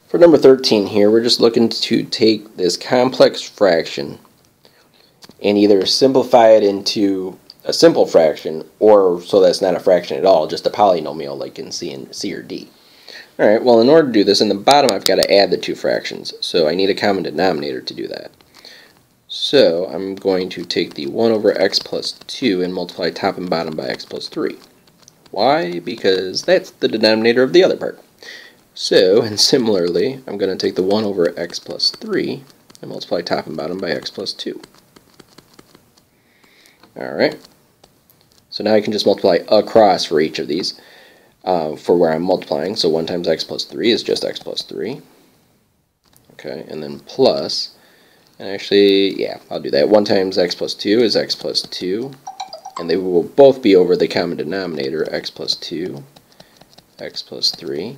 For number 13 here, we're just looking to take this complex fraction and either simplify it into a simple fraction, or so that's not a fraction at all, just a polynomial like in C or D. Alright, well, in order to do this, in the bottom I've got to add the two fractions, so I need a common denominator to do that. So I'm going to take the 1 over x plus 2 and multiply top and bottom by x plus 3. Why? Because that's the denominator of the other part. So, and similarly, I'm going to take the 1 over x plus 3 and multiply top and bottom by x plus 2. Alright, so now I can just multiply across for each of these for where I'm multiplying. So 1 times x plus 3 is just x plus 3. Okay, and then plus, and actually, yeah, I'll do that. 1 times x plus 2 is x plus 2. And they will both be over the common denominator, x plus 2, x plus 3,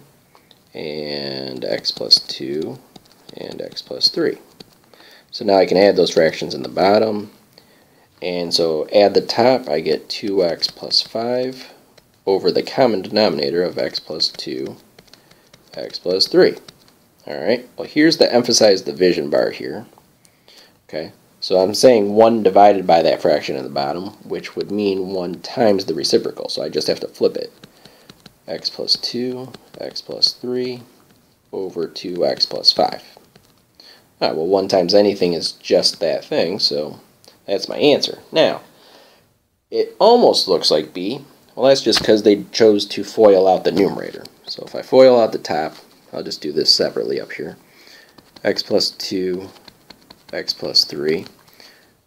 and x plus 2, and x plus 3. So now I can add those fractions in the bottom. And so add the top, I get 2x plus 5 over the common denominator of x plus 2, x plus 3. Alright, well here's the emphasized division bar here. Okay. So I'm saying 1 divided by that fraction in the bottom, which would mean 1 times the reciprocal. So I just have to flip it. X plus 2, x plus 3, over 2x plus 5. Alright, well 1 times anything is just that thing, so that's my answer. Now, it almost looks like B. Well, that's just because they chose to FOIL out the numerator. So if I FOIL out the top, I'll just do this separately up here. X plus 2, x plus 3.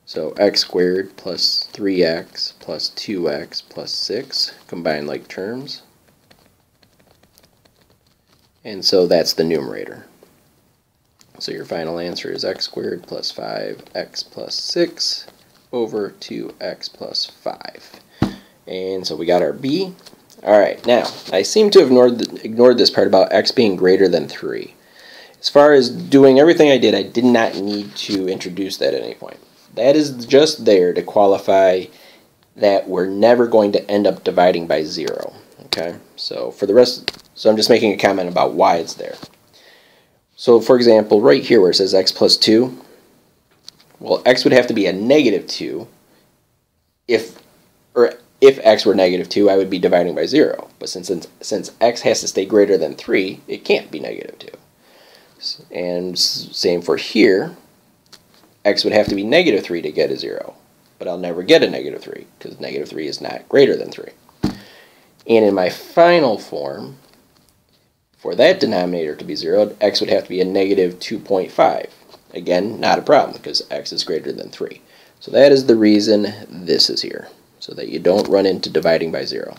So x squared plus 3x plus 2x plus 6, combine like terms. And so that's the numerator. So your final answer is x squared plus 5x plus 6 over 2x plus 5. And so we got our B. Alright, now, I seem to have ignored this part about x being greater than 3. As far as doing everything I did not need to introduce that at any point. That is just there to qualify that we're never going to end up dividing by 0. Okay, so for the rest, so I'm just making a comment about why it's there. So for example, right here where it says x plus 2, well, x would have to be a negative 2. If x were negative 2, I would be dividing by 0. But since x has to stay greater than 3, it can't be negative 2. And same for here, x would have to be negative 3 to get a 0. But I'll never get a negative 3, because negative 3 is not greater than 3. And in my final form, for that denominator to be 0, x would have to be a negative 2.5. Again, not a problem, because x is greater than 3. So that is the reason this is here, so that you don't run into dividing by 0.